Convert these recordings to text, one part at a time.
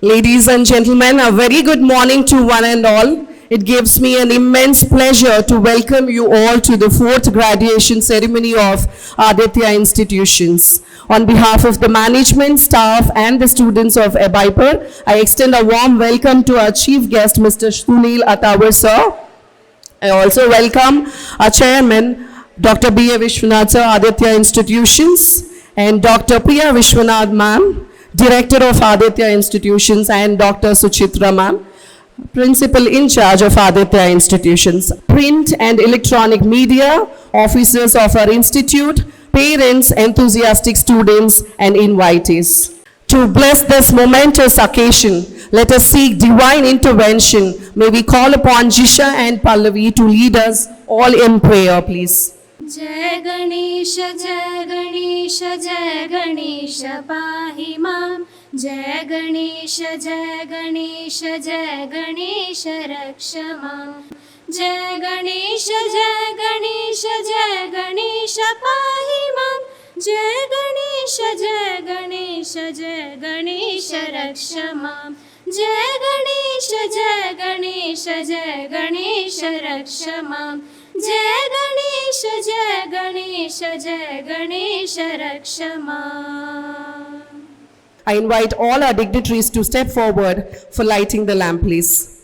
Ladies and gentlemen, a very good morning to one and all. It gives me an immense pleasure to welcome you all to the 4th graduation ceremony of Aditya institutions. On behalf of the management, staff and the students of ABIPER, I extend a warm welcome to our chief guest, Mr. Sunil Attawar sir. I also welcome our chairman, Dr. B. A. Vishwanath sir, Aditya institutions, and Dr. Priya Vishwanath ma'am, Director of Aditya institutions, and Dr. Suchitra ma'am, Principal in charge of Aditya institutions, print and electronic media, officers of our institute, parents, enthusiastic students, and invitees. To bless this momentous occasion, let us seek divine intervention. May we call upon Jisha and Pallavi to lead us all in prayer, please. Jai Ganesha, Jai Ganesha, Jai Ganesha, Pahi Mam. Jai Ganesha, Jai Ganesha, Jai Ganesha, Raksha Mam. Jai Ganesha, Jai Ganesha, Jai Ganesha, Pahi Mam. Jai Ganesha, Jai Ganesha, Jai Ganesha, Raksha Mam. Jai Ganesha, Jai Ganesha, Jai Ganesha, Raksha Mam. Jai Ganesha, Jai Ganesha, Jai Ganesha, Raksha Mam. I invite all our dignitaries to step forward for lighting the lamp, please.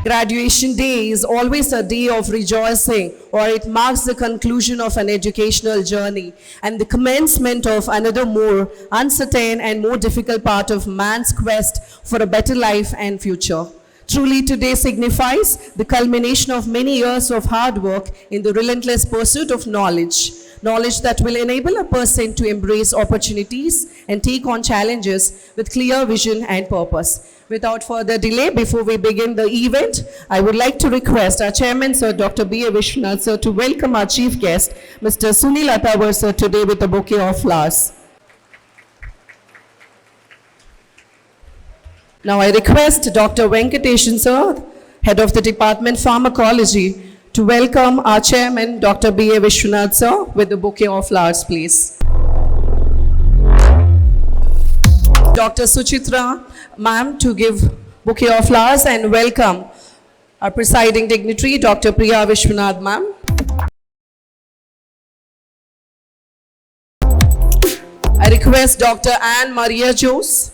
Graduation day is always a day of rejoicing, or it marks the conclusion of an educational journey and the commencement of another more uncertain and more difficult part of man's quest for a better life and future. Truly, today signifies the culmination of many years of hard work in the relentless pursuit of knowledge. Knowledge that will enable a person to embrace opportunities and take on challenges with clear vision and purpose. Without further delay, before we begin the event, I would like to request our chairman, Sir Dr. B. A. Vishwanath sir, to welcome our chief guest, Mr. Sunil Attawar sir, today with a bouquet of flowers. Now I request Dr. Venkateshan sir, head of the Department Pharmacology, to welcome our chairman, Dr. B. A. Vishwanath sir, with a bouquet of flowers, please. Dr. Suchitra ma'am to give bouquet of flowers, and welcome our presiding dignitary, Dr. Priya Vishwanath ma'am. I request Dr. Anne Maria Jose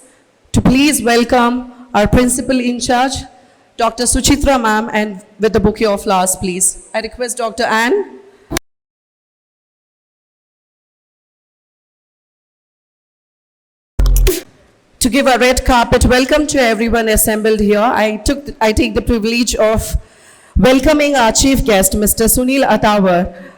to please welcome our principal in charge, Dr. Suchitra ma'am, and with the bouquet of flowers, please. I request Dr. Anne. To give a red carpet welcome to everyone assembled here. I take the privilege of welcoming our chief guest, Mr. Sunil Attawar.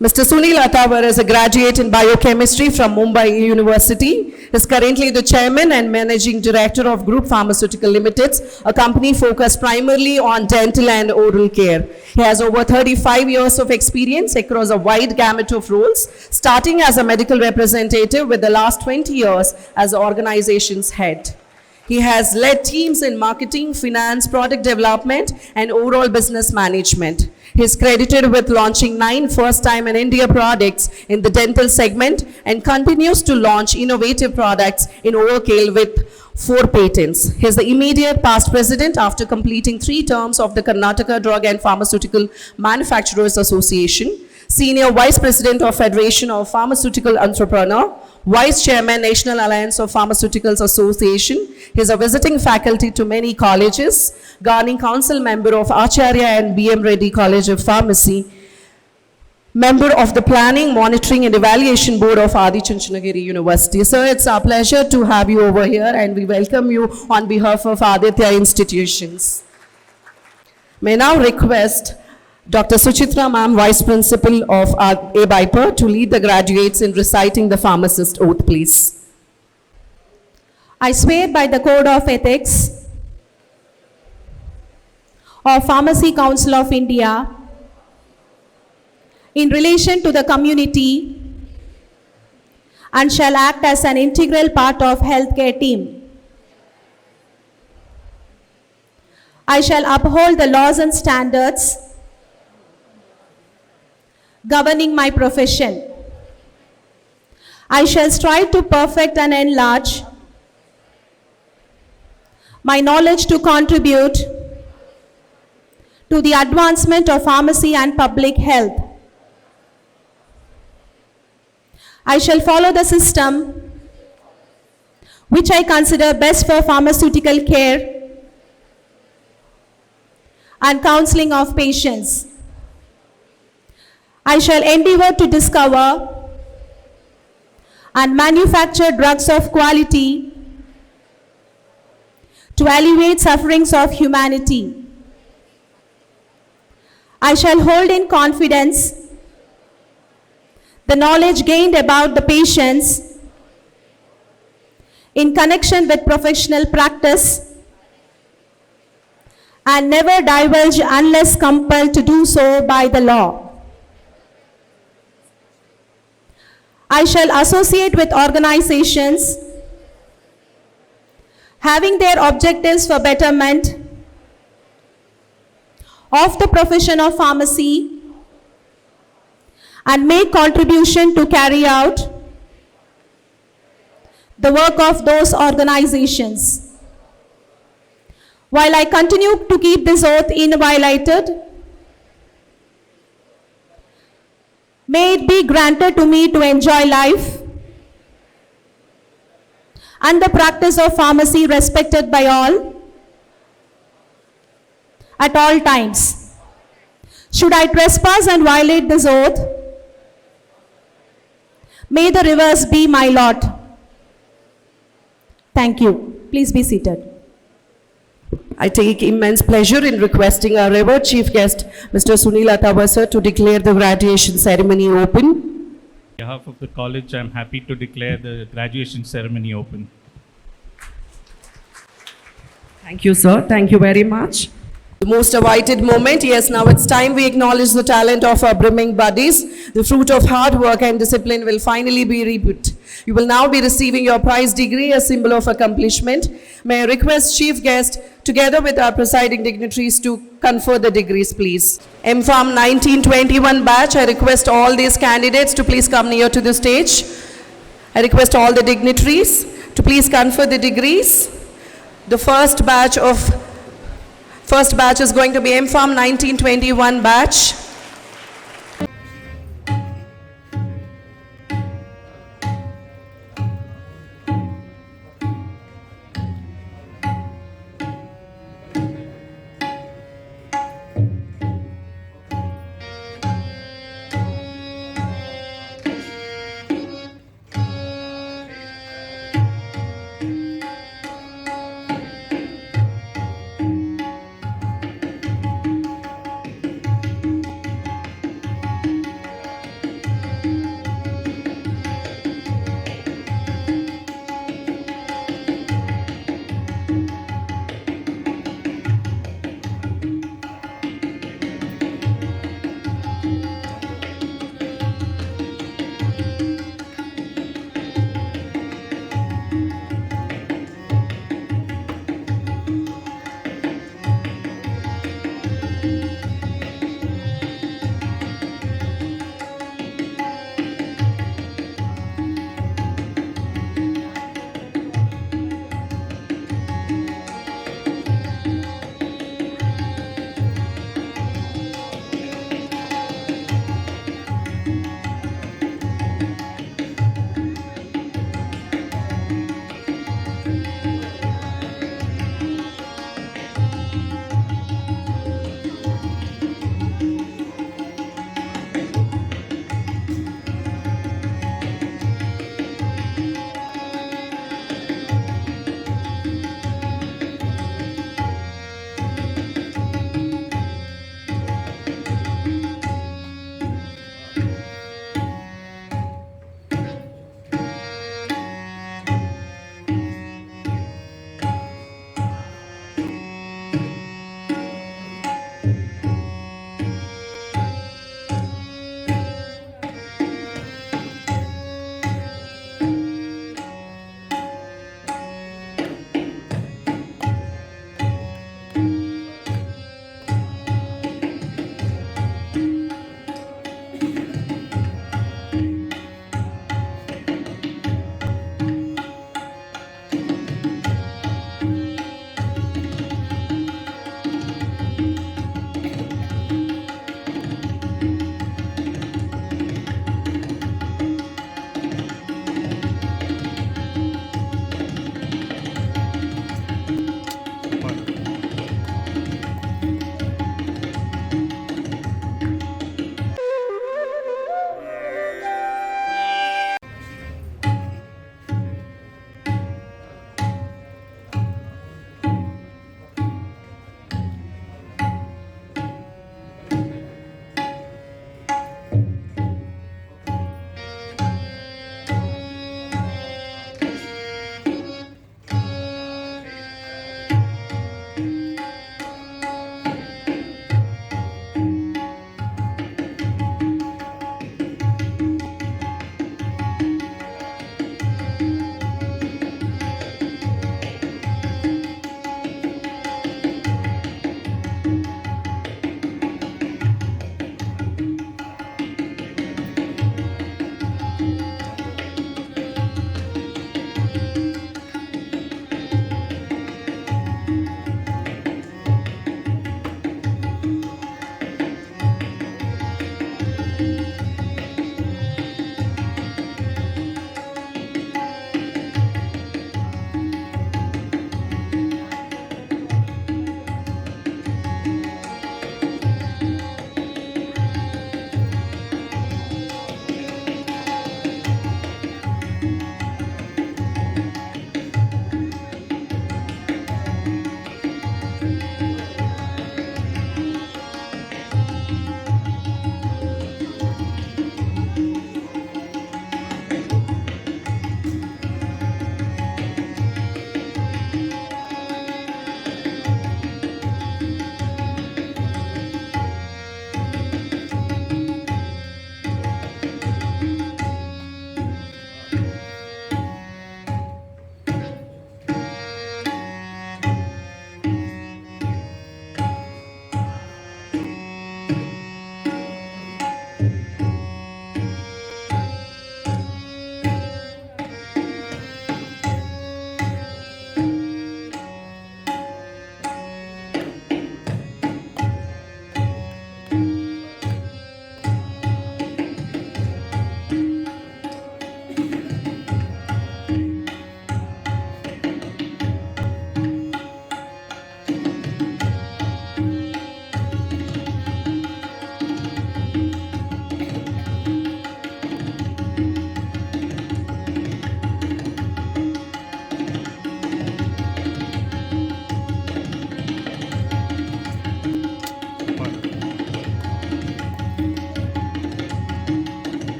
Mr. Sunil Attawar is a graduate in biochemistry from Mumbai University. He is currently the chairman and managing director of Group Pharmaceutical Limited, a company focused primarily on dental and oral care. He has over 35 years of experience across a wide gamut of roles, starting as a medical representative with the last 20 years as the organization's head. He has led teams in marketing, finance, product development, and overall business management. He is credited with launching 9 first-time in India products in the dental segment and continues to launch innovative products in overkill with 4 patents. He is the immediate past president after completing 3 terms of the Karnataka Drug and Pharmaceutical Manufacturers Association, Senior Vice President of Federation of Pharmaceutical Entrepreneur, Vice Chairman, National Alliance of Pharmaceuticals Association. He is a visiting faculty to many colleges, Governing Council member of Acharya and B.M. Reddy College of Pharmacy, member of the Planning, Monitoring and Evaluation Board of Adi Chunchanagiri University. Sir, it's our pleasure to have you over here, and we welcome you on behalf of Aditya institutions. May now request Dr. Suchitra Ma'am, Vice Principal of A. Biper, to lead the graduates in reciting the pharmacist oath, please. I swear by the Code of Ethics of Pharmacy Council of India in relation to the community and shall act as an integral part of healthcare team. I shall uphold the laws and standards governing my profession. I shall strive to perfect and enlarge my knowledge to contribute to the advancement of pharmacy and public health. I shall follow the system which I consider best for pharmaceutical care and counseling of patients. I shall endeavor to discover and manufacture drugs of quality to alleviate sufferings of humanity. I shall hold in confidence the knowledge gained about the patients in connection with professional practice and never divulge unless compelled to do so by the law. I shall associate with organizations having their objectives for betterment of the profession of pharmacy and make contribution to carry out the work of those organizations. While I continue to keep this oath inviolated, may it be granted to me to enjoy life and the practice of pharmacy respected by all at all times. Should I trespass and violate this oath, may the reverse be my lot. Thank you. Please be seated. I take immense pleasure in requesting our revered chief guest, Mr. Sunil Atawar, sir, to declare the graduation ceremony open. On behalf of the college, I am happy to declare the graduation ceremony open. Thank you, sir. Thank you very much. The most awaited moment. Yes, now it's time we acknowledge the talent of our brimming buddies. The fruit of hard work and discipline will finally be reaped. You will now be receiving your prize degree, a symbol of accomplishment. May I request chief guest, together with our presiding dignitaries, to confer the degrees, please. MPharm 1921 batch, I request all these candidates to please come near to the stage. I request all the dignitaries to please confer the degrees. The first batch is going to be MPharm 1921 batch.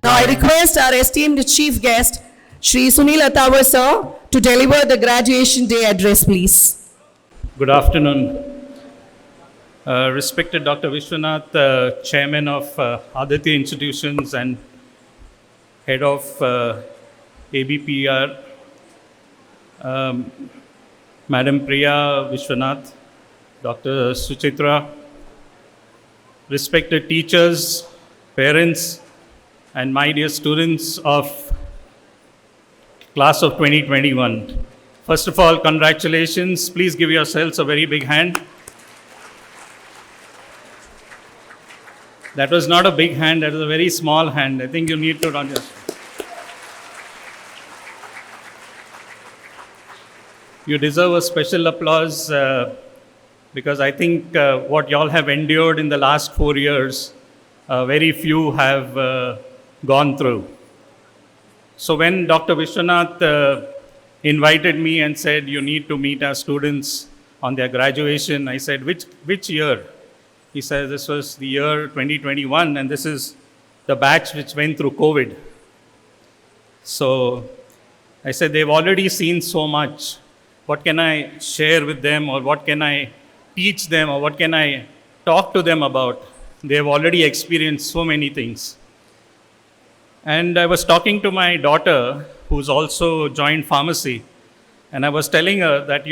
Now I request our esteemed chief guest, Shri Sunil Atawar sir, to deliver the graduation day address, please. Good afternoon. Respected Dr. Vishwanath, Chairman of Aditya Institutions and Head of ABPR, Madam Priya Vishwanath, Dr. Suchitra, respected teachers, parents, and my dear students of class of 2021. First of all, congratulations. Please give yourselves a very big hand. That was not a big hand, that was a very small hand. I think you need to run your... You deserve a special applause because I think what y'all have endured in the last 4 years, very few have gone through. So when Dr. Vishwanath invited me and said, you need to meet our students on their graduation, I said, which year? He said, this was the year 2021, and this is the batch which went through COVID. So I said, they've already seen so much. What can I share with them, or what can I teach them, or what can I talk to them about? They've already experienced so many things. And I was talking to my daughter, who's also joined pharmacy, and I was telling her that,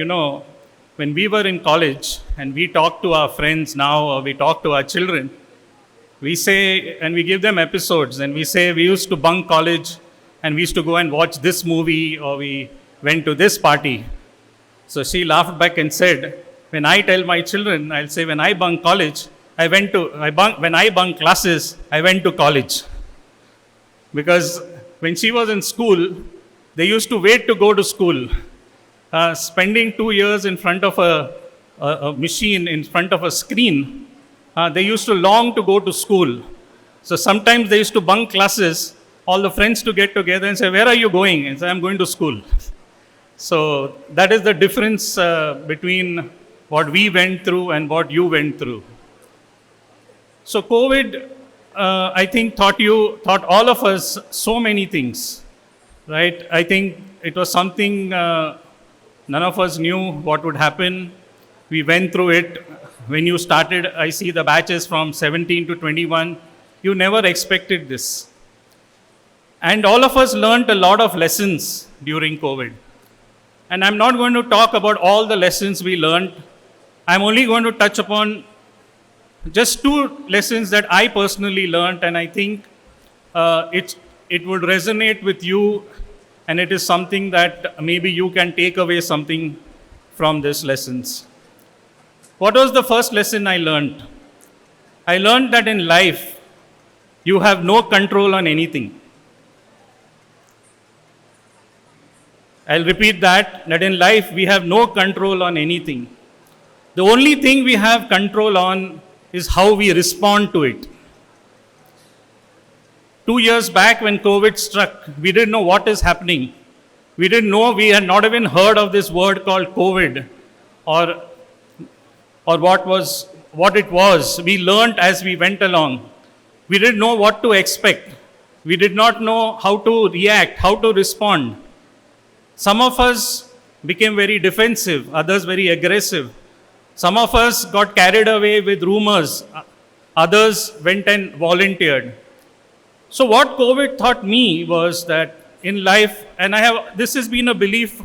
when we were in college and we talk to our friends now, or we talk to our children, we say, and we give them episodes, and we say we used to bunk college and we used to go and watch this movie, or we went to this party. So she laughed back and said, when I tell my children, I'll say, when I bunk college, when I bunk classes, I went to college. Because when she was in school, they used to wait to go to school. Spending 2 years in front of a machine, in front of a screen, they used to long to go to school. So sometimes they used to bunk classes, all the friends to get together and say, where are you going? And say, I'm going to school. So that is the difference between what we went through and what you went through. So COVID, I think, taught all of us so many things, right? I think it was something none of us knew what would happen. We went through it. When you started, I see the batches from 17 to 21. You never expected this. And all of us learned a lot of lessons during COVID. And I'm not going to talk about all the lessons we learned. I'm only going to touch upon just 2 lessons that I personally learned, and I think it would resonate with you, and it is something that maybe you can take away something from these lessons. What was the first lesson I learned? I learned that in life, you have no control on anything. I'll repeat that in life, we have no control on anything. The only thing we have control on is how we respond to it. 2 years back when COVID struck, we didn't know what is happening. We didn't know, we had not even heard of this word called COVID or what it was. We learned as we went along. We didn't know what to expect. We did not know how to react, how to respond. Some of us became very defensive, others very aggressive. Some of us got carried away with rumors, others went and volunteered. So what COVID taught me was that in life, and this has been a belief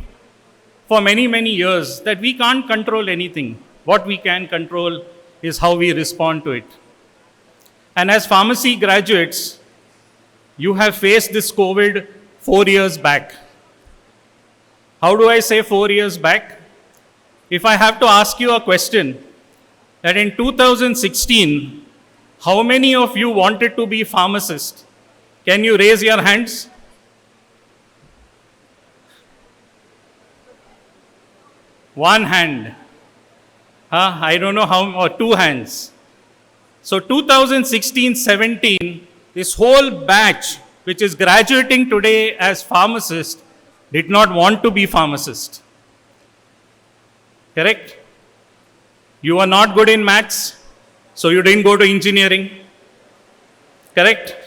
for many, many years, that we can't control anything. What we can control is how we respond to it. And as pharmacy graduates, you have faced this COVID 4 years back. How do I say 4 years back? If I have to ask you a question, that in 2016, how many of you wanted to be pharmacists? Can you raise your hands? One hand. I don't know how, or 2 hands. So 2016-17, this whole batch, which is graduating today as pharmacists, did not want to be pharmacists. Correct? You are not good in maths, so you didn't go to engineering. Correct?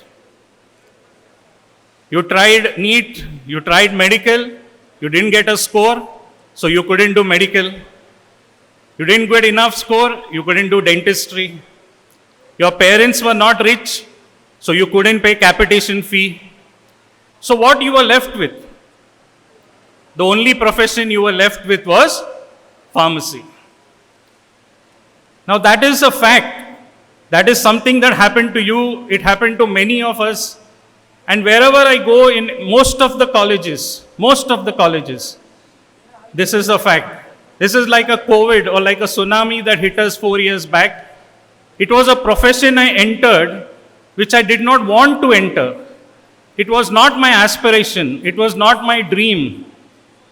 You tried NEET, you tried medical, you didn't get a score, so you couldn't do medical. You didn't get enough score, you couldn't do dentistry. Your parents were not rich, so you couldn't pay capitation fee. So what you were left with? The only profession you were left with was pharmacy. Now that is a fact. That is something that happened to you. It happened to many of us. And wherever I go in most of the colleges, this is a fact. This is like a COVID or like a tsunami that hit us 4 years back. It was a profession I entered which I did not want to enter. It was not my aspiration. It was not my dream.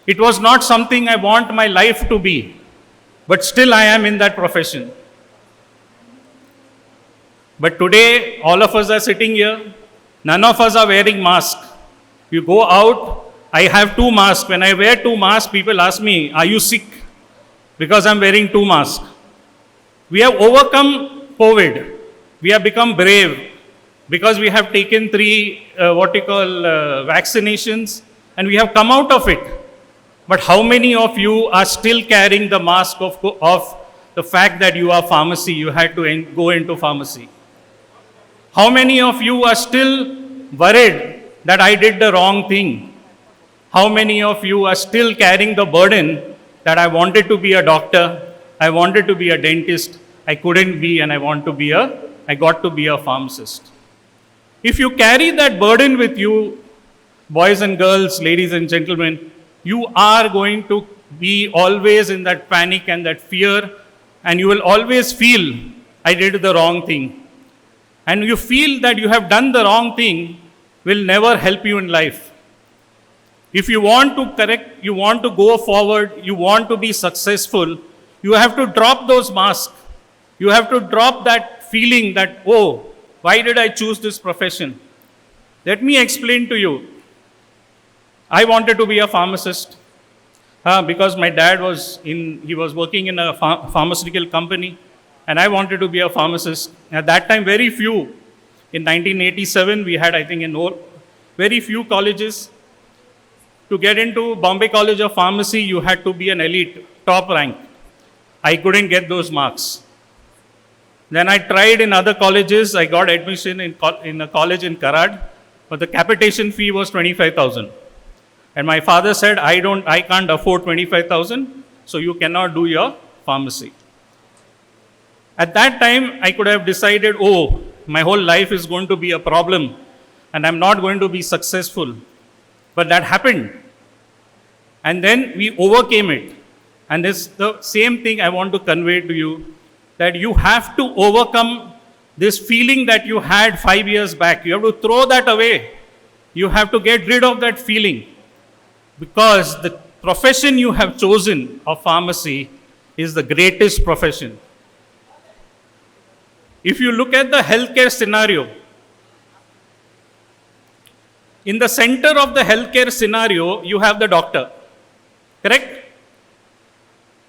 It was not something I want my life to be. But still I am in that profession. But today, all of us are sitting here. None of us are wearing masks. You go out, I have 2 masks. When I wear 2 masks, people ask me, are you sick? Because I'm wearing 2 masks. We have overcome COVID. We have become brave because we have taken 3 vaccinations and we have come out of it. But how many of you are still carrying the mask of the fact that you are pharmacy, you had to go into pharmacy? How many of you are still worried that I did the wrong thing? How many of you are still carrying the burden that I wanted to be a doctor, I wanted to be a dentist, I couldn't be, and I got to be a pharmacist? If you carry that burden with you, boys and girls, ladies and gentlemen, you are going to be always in that panic and that fear, and you will always feel, I did the wrong thing. And you feel that you have done the wrong thing will never help you in life. If you want to correct, you want to go forward, you want to be successful, you have to drop those masks. You have to drop that feeling that, oh, why did I choose this profession? Let me explain to you. I wanted to be a pharmacist because my dad he was working in a pharmaceutical company. And I wanted to be a pharmacist. At that time, very few. In 1987, we had, I think, very few colleges. To get into Bombay College of Pharmacy, you had to be an elite, top rank. I couldn't get those marks. Then I tried in other colleges. I got admission in a college in Karad, but the capitation fee was 25,000. And my father said, I can't afford 25,000, so you cannot do your pharmacy. At that time, I could have decided, oh, my whole life is going to be a problem and I'm not going to be successful. But that happened. And then we overcame it. And it's the same thing I want to convey to you, that you have to overcome this feeling that you had 5 years back. You have to throw that away. You have to get rid of that feeling. Because the profession you have chosen of pharmacy is the greatest profession. If you look at the healthcare scenario, in the center of the healthcare scenario, you have the doctor. Correct?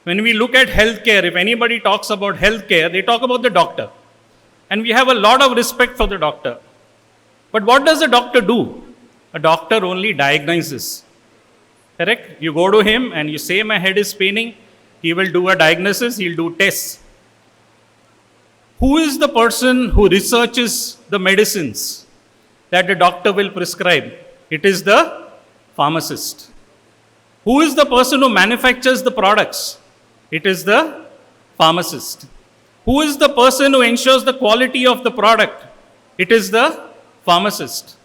When we look at healthcare, if anybody talks about healthcare, they talk about the doctor. And we have a lot of respect for the doctor. But what does the doctor do? A doctor only diagnoses. Correct? You go to him and you say, my head is paining. He will do a diagnosis, he'll do tests. Who is the person who researches the medicines that the doctor will prescribe? It is the pharmacist. Who is the person who manufactures the products? It is the pharmacist. Who is the person who ensures the quality of the product? It is the pharmacist.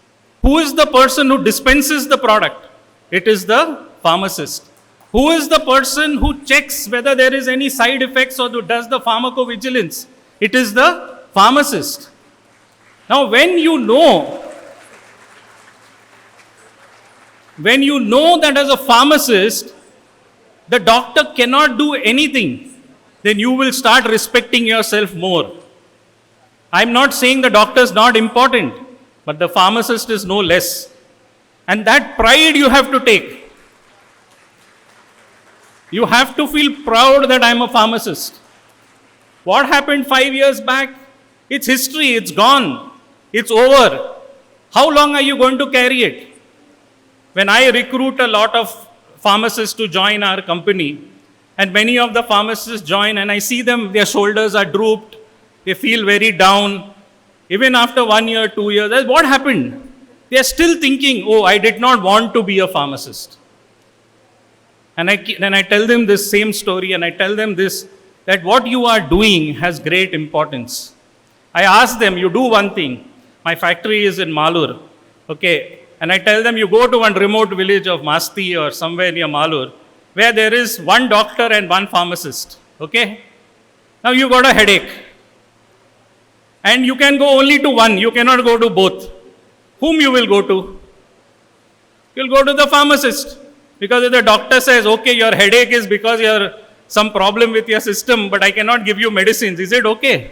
Who is the person who dispenses the product? It is the pharmacist. Who is the person who checks whether there is any side effects or who does the pharmacovigilance? It is the pharmacist. Now, when you know that as a pharmacist, the doctor cannot do anything, then you will start respecting yourself more. I'm not saying the doctor is not important, but the pharmacist is no less. And that pride you have to take. You have to feel proud that I'm a pharmacist. What happened 5 years back? It's history, it's gone, it's over. How long are you going to carry it? When I recruit a lot of pharmacists to join our company, and many of the pharmacists join, and I see them, their shoulders are drooped, they feel very down. Even after 1 year, 2 years, what happened? They are still thinking, oh, I did not want to be a pharmacist. And then I tell them this same story, and I tell them this, that what you are doing has great importance. I ask them, you do one thing. My factory is in Malur, okay? And I tell them, you go to one remote village of Masti or somewhere near Malur, where there is one doctor and one pharmacist, okay? Now you got a headache. And you can go only to one, you cannot go to both. Whom you will go to? You'll go to the pharmacist. Because if the doctor says, okay, your headache is because you're some problem with your system, but I cannot give you medicines, is it okay?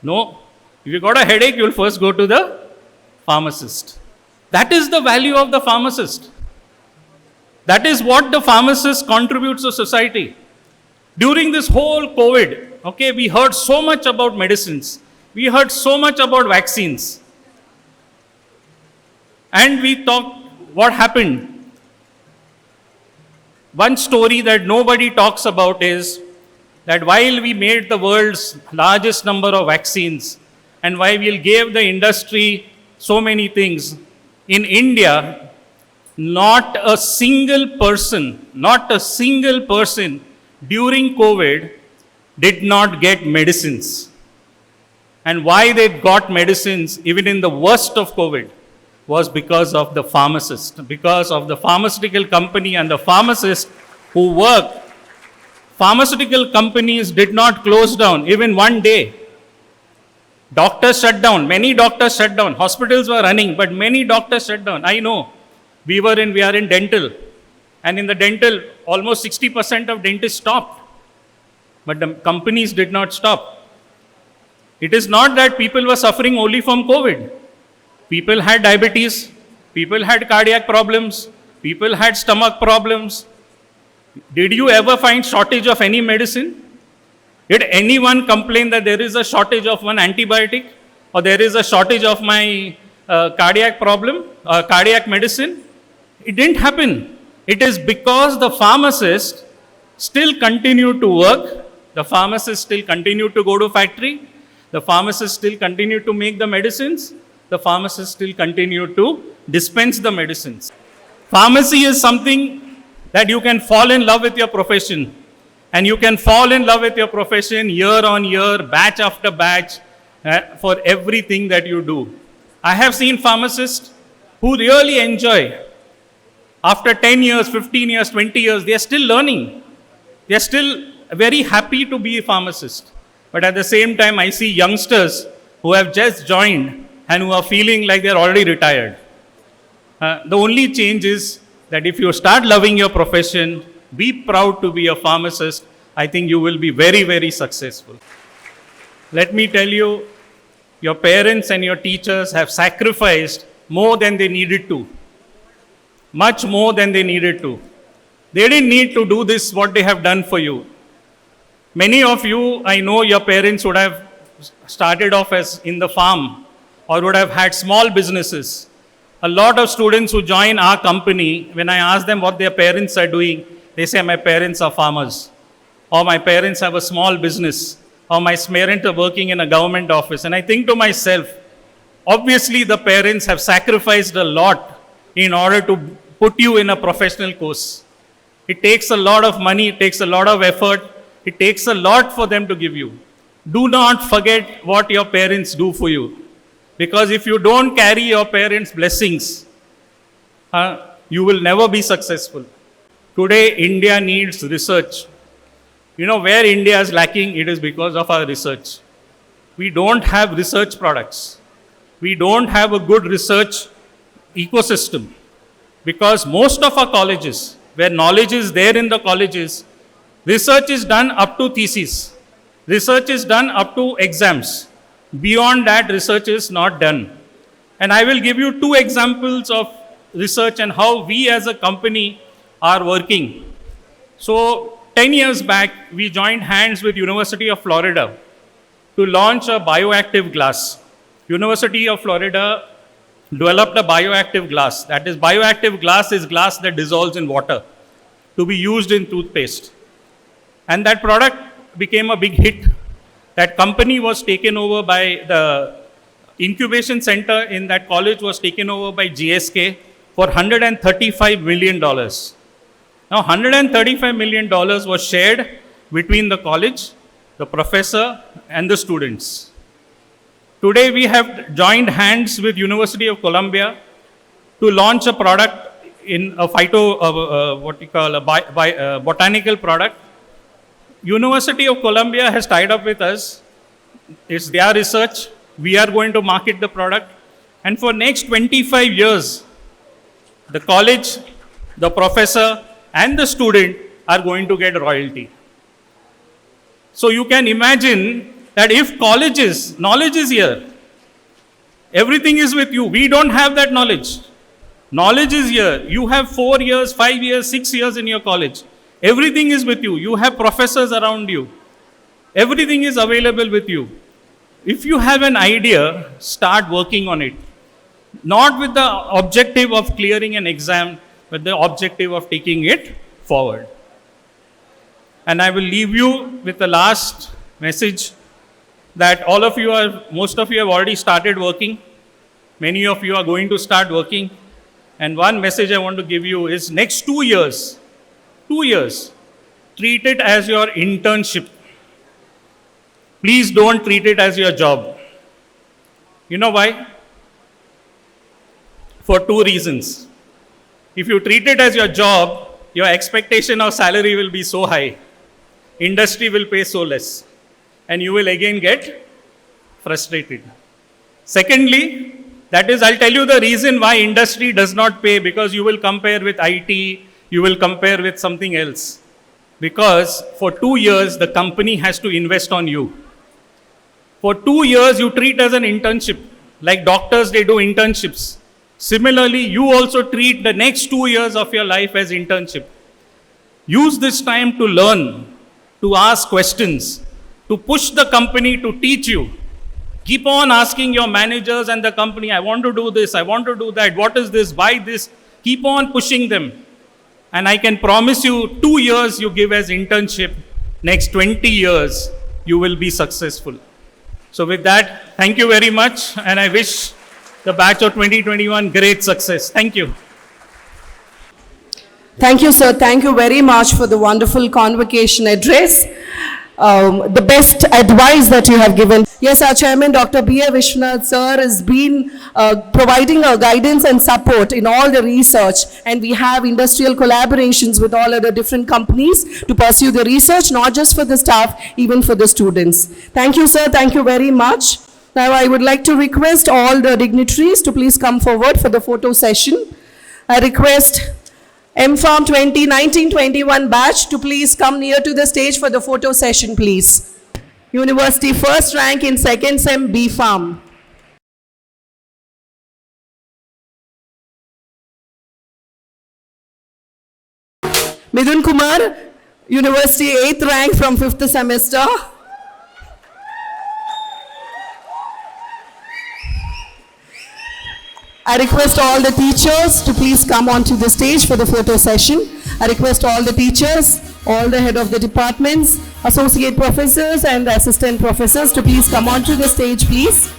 No. If you got a headache, you'll first go to the pharmacist. That is the value of the pharmacist. That is what the pharmacist contributes to society. During this whole COVID, okay, we heard so much about medicines. We heard so much about vaccines. And we talked what happened. One story that nobody talks about is that while we made the world's largest number of vaccines and while we gave the industry so many things, in India, not a single person during COVID did not get medicines. And why they got medicines even in the worst of COVID was because of the pharmacist, because of the pharmaceutical company and the pharmacists who work. Pharmaceutical companies did not close down even one day. Doctors shut down, many doctors shut down. Hospitals were running, but many doctors shut down. I know, we are in dental, and in the dental, almost 60% of dentists stopped. But the companies did not stop. It is not that people were suffering only from COVID. People had diabetes, people had cardiac problems, people had stomach problems. Did you ever find shortage of any medicine? Did anyone complain that there is a shortage of one antibiotic or there is a shortage of my cardiac problem, cardiac medicine? It didn't happen. It is because the pharmacist still continued to work, the pharmacist still continued to go to factory, the pharmacist still continued to make the medicines, the pharmacist still continued to dispense the medicines. Pharmacy is something that you can fall in love with your profession. And you can fall in love with your profession year on year, batch after batch, for everything that you do. I have seen pharmacists who really enjoy. After 10 years, 15 years, 20 years, they are still learning. They are still very happy to be a pharmacist. But at the same time, I see youngsters who have just joined and who are feeling like they are already retired. The only change is that if you start loving your profession, be proud to be a pharmacist, I think you will be very, very successful. Let me tell you, your parents and your teachers have sacrificed more than they needed to. Much more than they needed to. They didn't need to do this, what they have done for you. Many of you, I know your parents would have started off as in the farm or would have had small businesses. A lot of students who join our company, when I ask them what their parents are doing, they say, my parents are farmers, or my parents have a small business, or my parents are working in a government office. And I think to myself, obviously the parents have sacrificed a lot in order to put you in a professional course. It takes a lot of money, it takes a lot of effort, it takes a lot for them to give you. Do not forget what your parents do for you. Because if you don't carry your parents' blessings, you will never be successful. Today, India needs research. You know where India is lacking? It is because of our research. We don't have research products. We don't have a good research ecosystem. Because most of our colleges, where knowledge is there in the colleges, research is done up to thesis. Research is done up to exams. Beyond that, research is not done. And I will give you 2 examples of research and how we as a company are working. So 10 years back, we joined hands with University of Florida to launch a bioactive glass. University of Florida developed a bioactive glass. That is, bioactive glass is glass that dissolves in water to be used in toothpaste. And that product became a big hit. That company was taken over by the incubation center in that college was taken over by GSK for $135 million. Now, $135 million was shared between the college, the professor, and the students. Today, we have joined hands with University of Columbia to launch a product in a botanical product. University of Columbia has tied up with us. It's their research. We are going to market the product. And for next 25 years, the college, the professor, and the student are going to get royalty. So you can imagine that if colleges, knowledge is here, everything is with you. We don't have that knowledge. Knowledge is here. You have 4 years, 5 years, 6 years in your college. Everything is with you. You have professors around you. Everything is available with you. If you have an idea, start working on it. Not with the objective of clearing an exam, but the objective of taking it forward. And I will leave you with the last message that most of you have already started working. Many of you are going to start working. And one message I want to give you is next 2 years, treat it as your internship. Please don't treat it as your job. You know why? For 2 reasons. If you treat it as your job, your expectation of salary will be so high. Industry will pay so less. And you will again get frustrated. Secondly, that is, I'll tell you the reason why industry does not pay, because you will compare with IT, you will compare with something else. Because for 2 years, the company has to invest on you. For 2 years, you treat as an internship. Like doctors, they do internships. Similarly, you also treat the next 2 years of your life as internship. Use this time to learn, to ask questions, to push the company to teach you. Keep on asking your managers and the company, I want to do this, I want to do that, what is this, why this? Keep on pushing them. And I can promise you, 2 years you give as internship, next 20 years you will be successful. So with that, thank you very much, and I wish the batch of 2021 great success. Thank you. Thank you, sir. Thank you very much for the wonderful convocation address. The best advice that you have given. Yes, our chairman, Dr. B.A. Vishwanath, sir, has been providing guidance and support in all the research, and we have industrial collaborations with all other different companies to pursue the research, not just for the staff, even for the students. Thank you, sir. Thank you very much. Now, I would like to request all the dignitaries to please come forward for the photo session. I request MPharm 2019-21 batch to please come near to the stage for the photo session, please. University first rank in second sem B.Pharm. Midun Kumar, University 8th rank from 5th semester. I request all the teachers to please come onto the stage for the photo session. I request all the teachers, all the head of the departments, associate professors and assistant professors to please come onto the stage, please.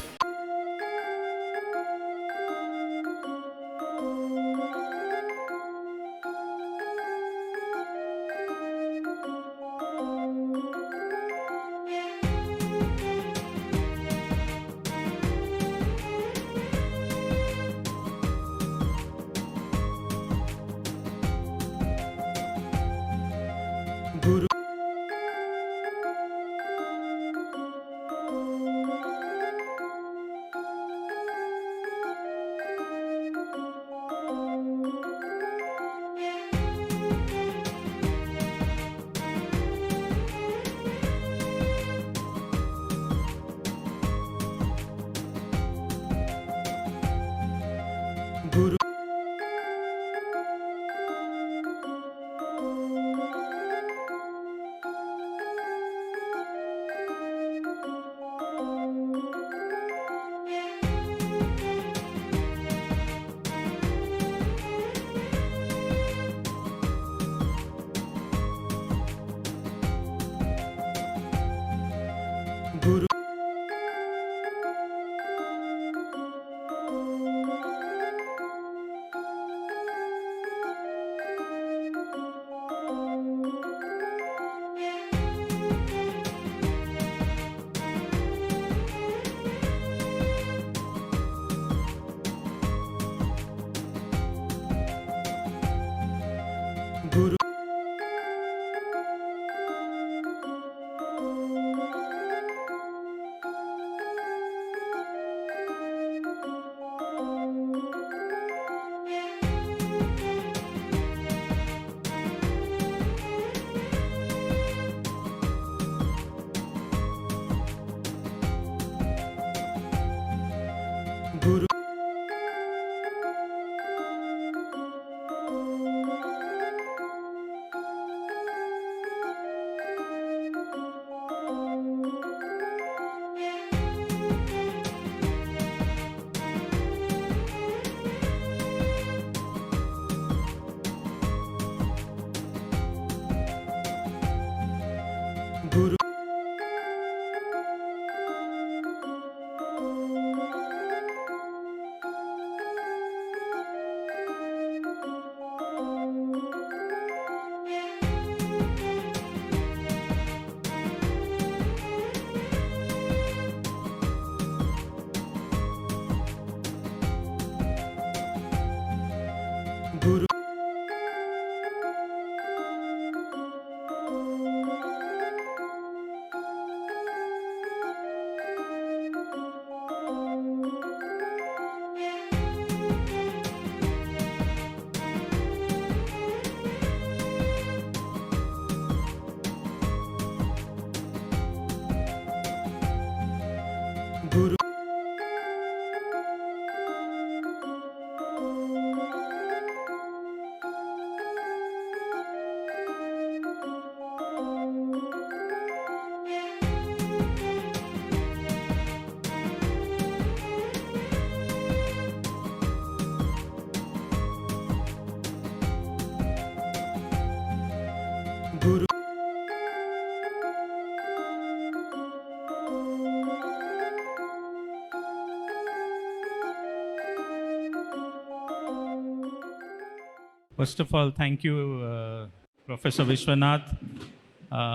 First of all, thank you, Professor Vishwanath,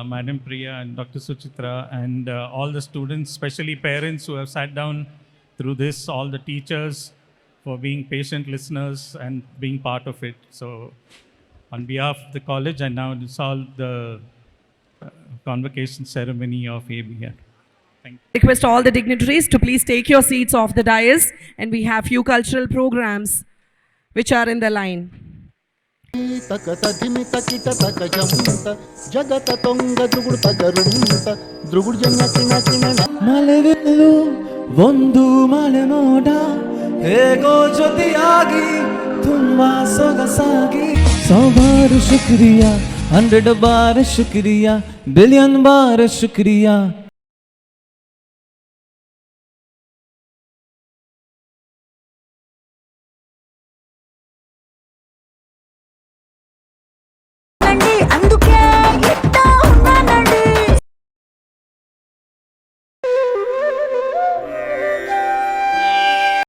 Madam Priya, and Dr. Suchitra, and all the students, especially parents who have sat down through this, all the teachers for being patient listeners and being part of it. So, on behalf of the college, I now dissolve the convocation ceremony of AB here. Thank you. Request all the dignitaries to please take your seats off the dais, and we have few cultural programs which are in the line. ತಕತ ಧಿಮಿತ ಕಿಟ ತಕ ಜಂತ ಜಗತ ತೊಂಗ ದ್ರುಗುಡ್ ತಗರುಂತ ದ್ರುಗುಡ್ ಜಂಗ ಕಿಣ ಕಿಣ ಮಲೆವೆಲ್ಲು ಒಂದು ಮಲೆಮೋಡ ಹೇಗೋ ಜೊತೆಯಾಗಿ ತುಂಬಾ ಸೊಗಸಾಗಿ 100 bar ಶುಕ್ರಿಯಾ 100 bar ಶುಕ್ರಿಯಾ billion bar ಶುಕ್ರಿಯಾ